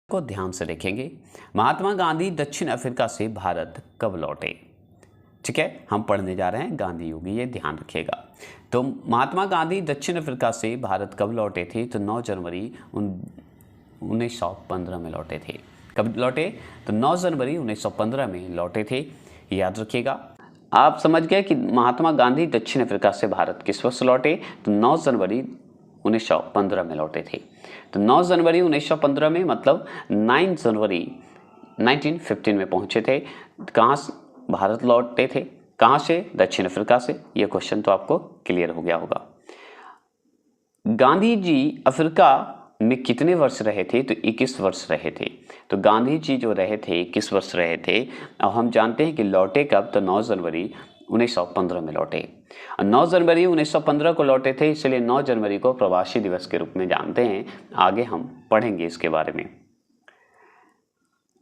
को ध्यान से देखेंगे। महात्मा गांधी दक्षिण अफ्रीका से भारत कब लौटे? ठीक है, हम पढ़ने जा रहे हैं गांधी युग, ये ध्यान रखिएगा। तो महात्मा गांधी दक्षिण अफ्रीका से भारत कब लौटे थे? तो 9 जनवरी 1915 में लौटे थे। कब लौटे? तो 9 जनवरी 1915 में लौटे थे, याद रखिएगा। आप समझ गए कि महात्मा गांधी दक्षिण अफ्रीका से भारत किस वर्ष लौटे? तो 9 जनवरी 1915 में लौटे थे। तो 9 जनवरी 1915 में मतलब 9 जनवरी 1915 में पहुंचे थे। कहाँ से भारत लौटे थे? कहाँ से? दक्षिण अफ्रीका से। ये क्वेश्चन तो आपको क्लियर हो गया होगा। गांधी जी अफ्रीका में कितने वर्ष रहे थे? तो 21 वर्ष रहे थे। तो गांधी जी जो रहे थे 21 वर्ष रहे थे। अब हम जानते हैं कि लौटे कब? तो 9 जनवरी 1915 में लौटे। 9 जनवरी 1915 को लौटे थे, इसलिए 9 जनवरी को प्रवासी दिवस के रूप में जानते हैं। आगे हम पढ़ेंगे इसके बारे में।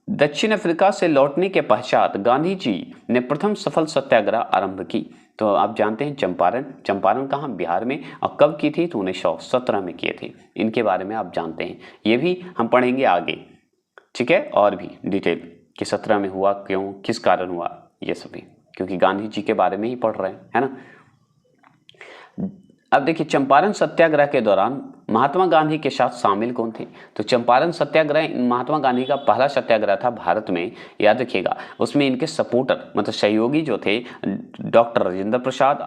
दक्षिण अफ्रीका से लौटने के पश्चात गांधी जी ने प्रथम सफल सत्याग्रह आरंभ की। तो आप जानते हैं चंपारण कहाँ? बिहार में। और कब की थी? तो 1917 में किए थे। इनके बारे में आप जानते हैं, ये भी हम पढ़ेंगे आगे। ठीक है, और भी डिटेल कि 17 में हुआ, क्यों, किस कारण हुआ, ये सभी, क्योंकि गांधी जी के बारे में ही पढ़ रहे हैं, है ना। अब देखिए, चंपारण सत्याग्रह के दौरान महात्मा गांधी के साथ शामिल कौन थे? तो चंपारण सत्याग्रह महात्मा गांधी का पहला सत्याग्रह था भारत में, याद रखिएगा। उसमें इनके सपोर्टर मतलब सहयोगी जो थे डॉक्टर राजेंद्र प्रसाद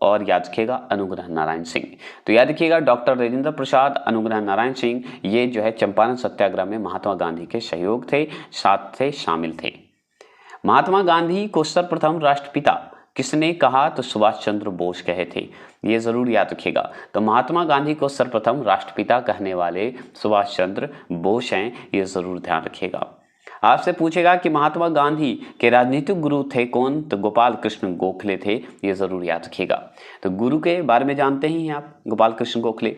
और याद रखिएगा अनुग्रह नारायण सिंह। तो याद रखिएगा डॉक्टर राजेंद्र प्रसाद, अनुग्रह नारायण सिंह, ये जो है चंपारण सत्याग्रह में महात्मा गांधी के सहयोग थे, साथ थे, शामिल थे। महात्मा गांधी को सर्वप्रथम राष्ट्रपिता किसने कहा? तो सुभाष चंद्र बोस कहे थे। ये जरूर याद रखिएगा। तो महात्मा गांधी को सर्वप्रथम राष्ट्रपिता कहने वाले सुभाष चंद्र बोस हैं, ये जरूर ध्यान रखिएगा। आपसे पूछेगा कि महात्मा गांधी के राजनीतिक गुरु थे कौन? तो गोपाल कृष्ण गोखले थे, ये जरूर याद रखिएगा। तो गुरु के बारे में जानते ही हैं आप, गोपाल कृष्ण गोखले।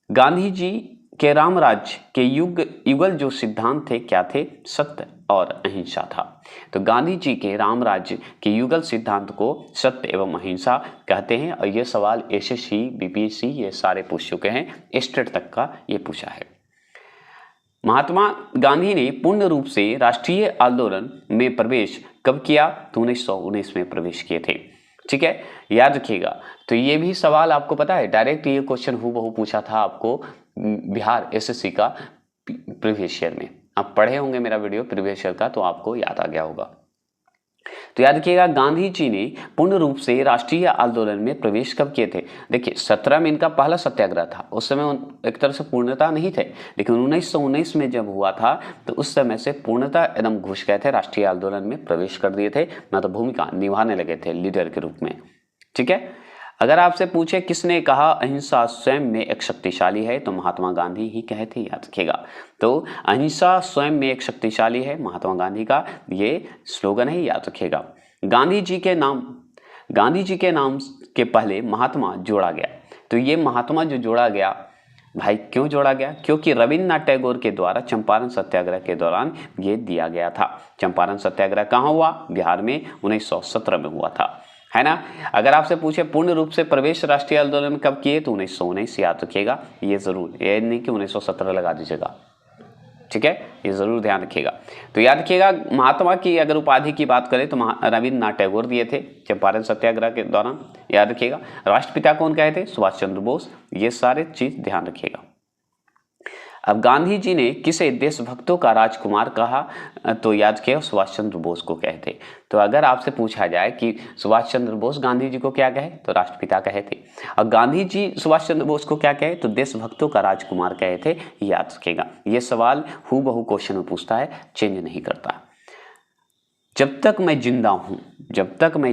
गांधी जी के राम राज्य के युगल जो सिद्धांत थे क्या थे? सत्य और अहिंसा था। तो गांधी जी के राम राज्य के युगल सिद्धांत को सत्य एवं अहिंसा कहते हैं। और ये सवाल एसएससी, बीपीएससी ये सारे पूछ चुके हैं, स्टेट तक का ये पूछा है। महात्मा गांधी ने पूर्ण रूप से राष्ट्रीय आंदोलन में प्रवेश कब किया? तो 1919 में प्रवेश किए थे। ठीक है, याद रखिएगा। तो ये भी सवाल आपको पता है, डायरेक्ट ये क्वेश्चन हूबहू पूछा था आपको बिहार एसएससी का प्रीवियस ईयर में। आप पढ़े होंगे मेरा वीडियो प्रीवियस ईयर का, तो आपको याद आ गया होगा। तो याद रखिएगा, गांधी जी ने पूर्ण रूप से राष्ट्रीय आंदोलन में प्रवेश कब किए थे? देखिए 17 में इनका पहला सत्याग्रह था। उस समय एक तरह से पूर्णता नहीं थे, लेकिन 1919 में जब हुआ था तो उस समय से पूर्णता एकदम घुस गए थे, राष्ट्रीय आंदोलन में प्रवेश कर दिए थे, मतलब भूमिका निभाने लगे थे लीडर के रूप में। ठीक है, अगर आपसे पूछे किसने कहा अहिंसा स्वयं में एक शक्तिशाली है? तो महात्मा गांधी ही कहे थे, याद रखिएगा। तो अहिंसा स्वयं में एक शक्तिशाली है, महात्मा गांधी का ये स्लोगन है, याद रखिएगा। गांधी जी के नाम के पहले महात्मा जोड़ा गया। तो ये महात्मा जो जोड़ा गया भाई, क्यों जोड़ा गया? क्योंकि रविन्द्रनाथ टैगोर के द्वारा चंपारण सत्याग्रह के दौरान ये दिया गया था। चंपारण सत्याग्रह कहाँ हुआ? बिहार में 1917 में हुआ था, है ना। अगर आपसे पूछे पूर्ण रूप से प्रवेश राष्ट्रीय आंदोलन में कब किए? तो 1919, याद रखिएगा। ये जरूर, ये नहीं कि 1917 लगा दीजिएगा। ठीक है, ये जरूर ध्यान रखिएगा। तो याद रखिएगा, महात्मा की अगर उपाधि की बात करें तो रविन्द्रनाथ टैगोर दिए थे चंपारण सत्याग्रह के दौरान, याद रखिएगा। राष्ट्रपिता कौन कहे थे? सुभाष चंद्र बोस। ये सारे चीज ध्यान रखिएगा। अब गांधी जी ने किसे देशभक्तों का राजकुमार कहा? तो याद किया, सुभाष चंद्र बोस को कहे थे। तो अगर आपसे पूछा जाए कि सुभाष चंद्र बोस गांधी जी को क्या कहे? तो राष्ट्रपिता कहे थे। और गांधी जी सुभाष चंद्र बोस को क्या कहे? तो देशभक्तों का राजकुमार कहे थे, याद रखेगा। ये सवाल हूबहू क्वेश्चन में पूछता है, चेंज नहीं करता। जब तक मैं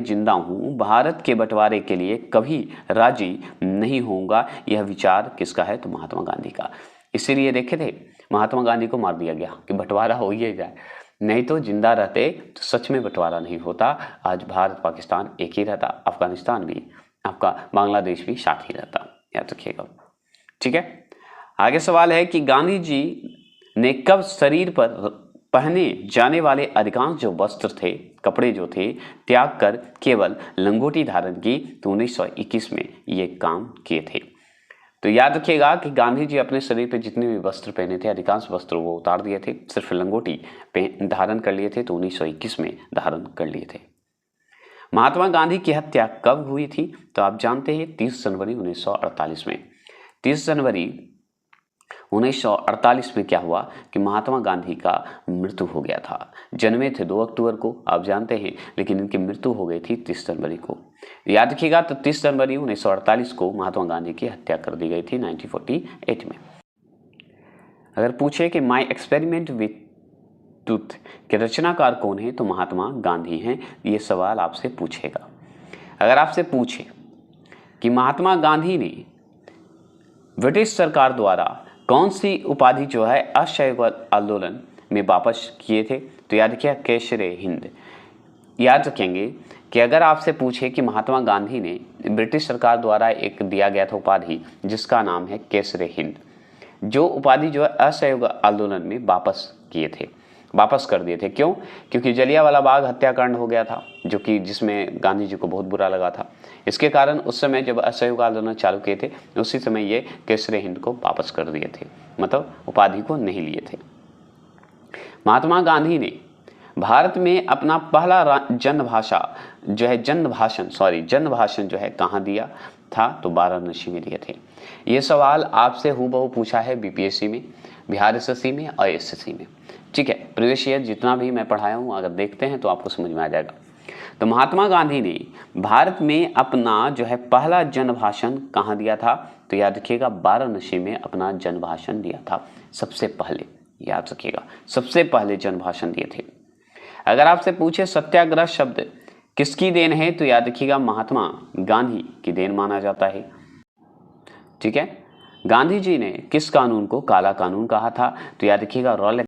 जिंदा हूं भारत के बंटवारे के लिए कभी राजी नहीं होऊंगा, यह विचार किसका है? तो महात्मा गांधी का। इसीलिए देखे थे महात्मा गांधी को मार दिया गया कि बंटवारा हो ही जाए, नहीं तो जिंदा रहते तो सच में बंटवारा नहीं होता। आज भारत पाकिस्तान एक ही रहता, अफगानिस्तान भी, आपका बांग्लादेश भी साथ ही रहता, याद रखिएगा। ठीक है, आगे सवाल है कि गांधी जी ने कब शरीर पर पहने जाने वाले अधिकांश जो वस्त्र थे, कपड़े जो थे, त्याग कर केवल लंगोटी धारण की? तो 1921 में ये काम किए थे। तो याद रखिएगा कि गांधी जी अपने शरीर पे जितने भी वस्त्र पहने थे, अधिकांश वस्त्र वो उतार दिए थे, सिर्फ लंगोटी धारण कर लिए थे, तो 1921 में धारण कर लिए थे। महात्मा गांधी की हत्या कब हुई थी? तो आप जानते हैं 30 जनवरी 1948 में। 30 जनवरी 1948 में क्या हुआ कि महात्मा गांधी का मृत्यु हो गया था। जन्मे थे 2 अक्टूबर को, आप जानते हैं, लेकिन इनकी मृत्यु हो गई थी 30 जनवरी को। याद रखिएगा, तो 30 जनवरी 1948 को महात्मा गांधी की हत्या कर दी गई थी 1948 में। अगर पूछे कि माई एक्सपेरिमेंट विथ ट्रुथ के रचनाकार कौन है, तो महात्मा गांधी हैं। ये सवाल आपसे पूछेगा। अगर आपसे पूछे कि महात्मा गांधी ने ब्रिटिश सरकार द्वारा कौन सी उपाधि जो है असहयोग आंदोलन में वापस किए थे, तो याद रखिए केसरे हिंद। याद रखेंगे कि अगर आपसे पूछे कि महात्मा गांधी ने ब्रिटिश सरकार द्वारा एक दिया गया था उपाधि जिसका नाम है केसरे हिंद, जो उपाधि जो है असहयोग आंदोलन में वापस किए थे, वापस कर दिए थे। क्यों? क्योंकि जलियांवाला बाग हत्याकांड हो गया था, जो कि जिसमें गांधी जी को बहुत बुरा लगा था। इसके कारण उस समय जब असहयोग आंदोलन चालू किए थे, उसी समय ये केसरे हिंद को वापस कर दिए थे, मतलब उपाधि को नहीं लिए थे। महात्मा गांधी ने भारत में अपना पहला जन भाषण जो है कहाँ दिया था, तो वाराणसी में दिए थे। ये सवाल आपसे हूबहू पूछा है बीपीएससी में, बिहार एसएससी में और एसएससी में। ठीक है, प्रीवियस ईयर जितना भी मैं पढ़ाया हूँ अगर देखते हैं तो आपको समझ में आ जाएगा। तो महात्मा गांधी ने भारत में अपना जो है पहला जन भाषण कहाँ दिया था, तो याद रखिएगा वाराणसी में अपना जन भाषण दिया था सबसे पहले। याद रखिएगा सबसे पहले जन भाषण दिए थे। अगर आपसे पूछे सत्याग्रह शब्द किसकी देन है, तो याद रखिएगा महात्मा गांधी की देन माना जाता है। ठीक है, गांधी जी ने किस कानून को काला कानून कहा था, तो याद रखिएगा रॉलेट